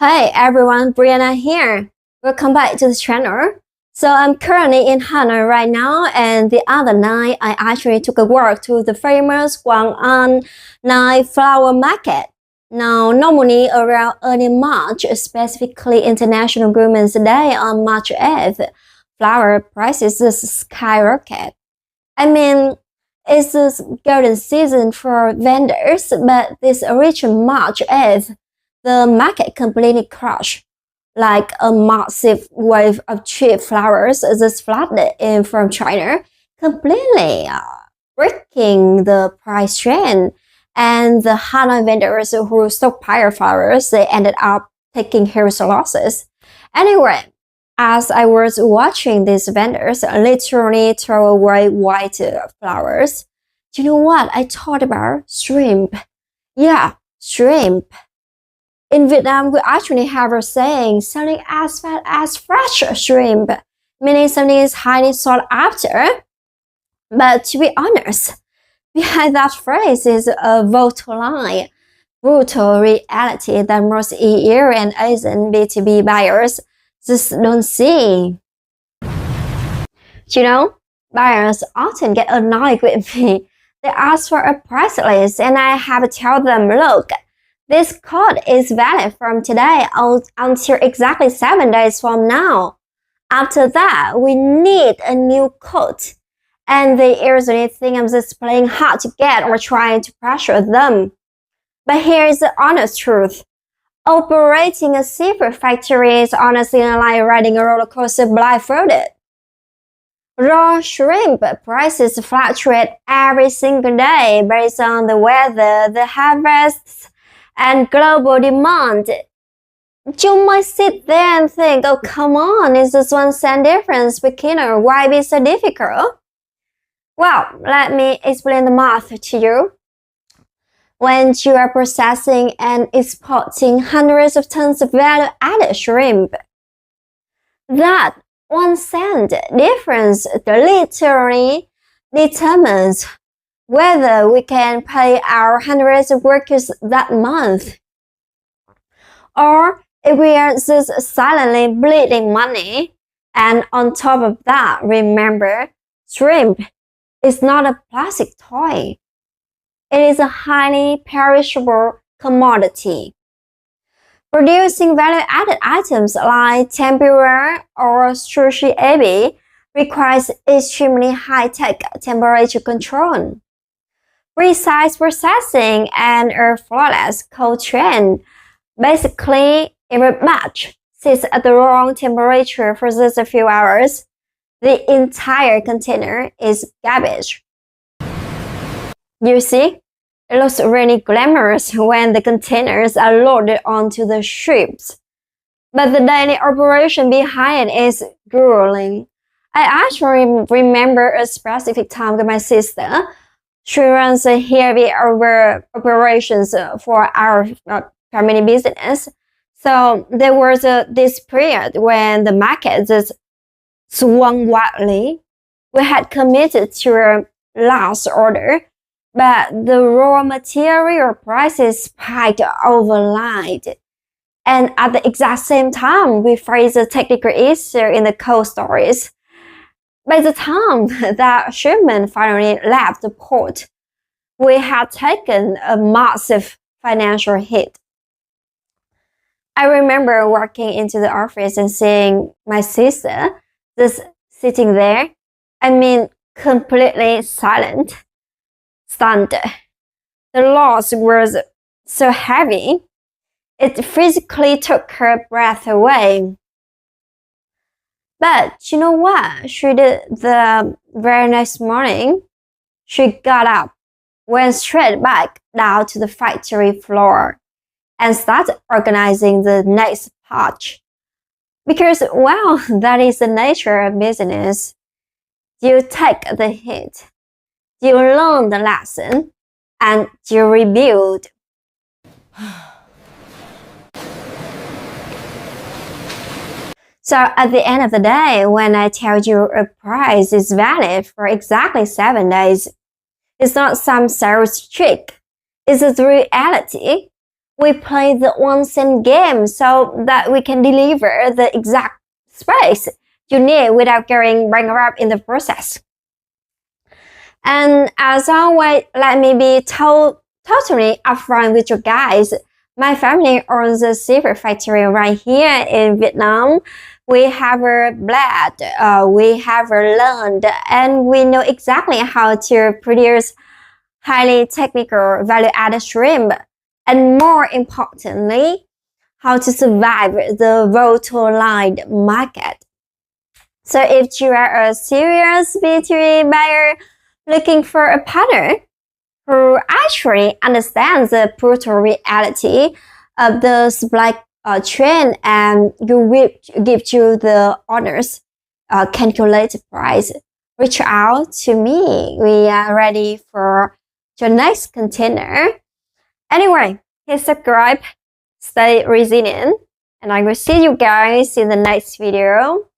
Hey everyone, Brianna here. Welcome back to the channel. So I'm currently in Hanoi right now, and the other night I actually took a walk to the famous Quang An flower market. Now, normally around early March, specifically International Women's Day on March 8th, flower prices skyrocket. I mean, it's the golden season for vendors, but this reaching March 8th, the market completely crashed. Like a massive wave of cheap flowers just flooded in from China, completely breaking the price trend. And the Hanoi vendors who stockpile flowers, they ended up taking huge losses. Anyway, as I was watching these vendors literally throw away white flowers, do you know what I thought about? Shrimp. Yeah, shrimp. In Vietnam, we actually have a saying, something as fat as fresh shrimp, meaning something is highly sought after. But to be honest, behind that phrase is a brutal reality that most EU and Asian B2B buyers just don't see. You know, buyers often get annoyed with me. They ask for a price list and I have to tell them, look, this code is valid from today until exactly 7 days from now. After that, we need a new code. And they usually think I'm just playing hard to get or trying to pressure them. But here's the honest truth. Operating a seafood factory is honestly like riding a roller coaster blindfolded. Raw shrimp prices fluctuate every single day based on the weather, the harvests, and global demand. You might sit there and think, oh come on, it's just 1 cent difference per kilo, why be so difficult? Well, let me explain the math to you. When you are processing and exporting hundreds of tons of value-added shrimp, that 1 cent difference literally determines whether we can pay our hundreds of workers that month, or if we are just silently bleeding money. And on top of that, remember, shrimp is not a plastic toy. It is a highly perishable commodity. Producing value-added items like tempura or sushi ebi requires extremely high-tech temperature control, precise processing, and a flawless cold chain. Basically, if a batch sits at the wrong temperature for just a few hours, the entire container is garbage. You see, it looks really glamorous when the containers are loaded onto the ships, but the daily operation behind it is grueling. I actually remember a specific time with my sister. She runs a heavy operations for our family business. So there was this period when the market just swung wildly. We had committed to a last order, but the raw material prices spiked overnight. And at the exact same time, we faced a technical issue in the cold storage. By the time that shipment finally left the port, we had taken a massive financial hit. I remember walking into the office and seeing my sister just sitting there. I mean, completely silent, stunned. The loss was so heavy, it physically took her breath away. But you know what she did the very next morning? She got up, went straight back down to the factory floor, and started organizing the next batch. Because, well, that is the nature of business. You take the hit, you learn the lesson, and you rebuild. So at the end of the day, when I tell you a price is valid for exactly 7 days, it's not some sales trick. It's a reality. we play the 1 cent game so that we can deliver the exact space you need without getting bankrupt in the process. And as always, let me be totally upfront with you guys. My family owns a zipper factory right here in Vietnam. We have bled, we have learned, and we know exactly how to produce highly technical value-added shrimp, and more importantly, how to survive the volatile market. So if you are a serious B2B buyer looking for a partner who actually understands the brutal reality of the supply chain and who will give you the honest calculated price, reach out to me. We are ready for your next container. Anyway, hit subscribe, stay resilient, and I will see you guys in the next video.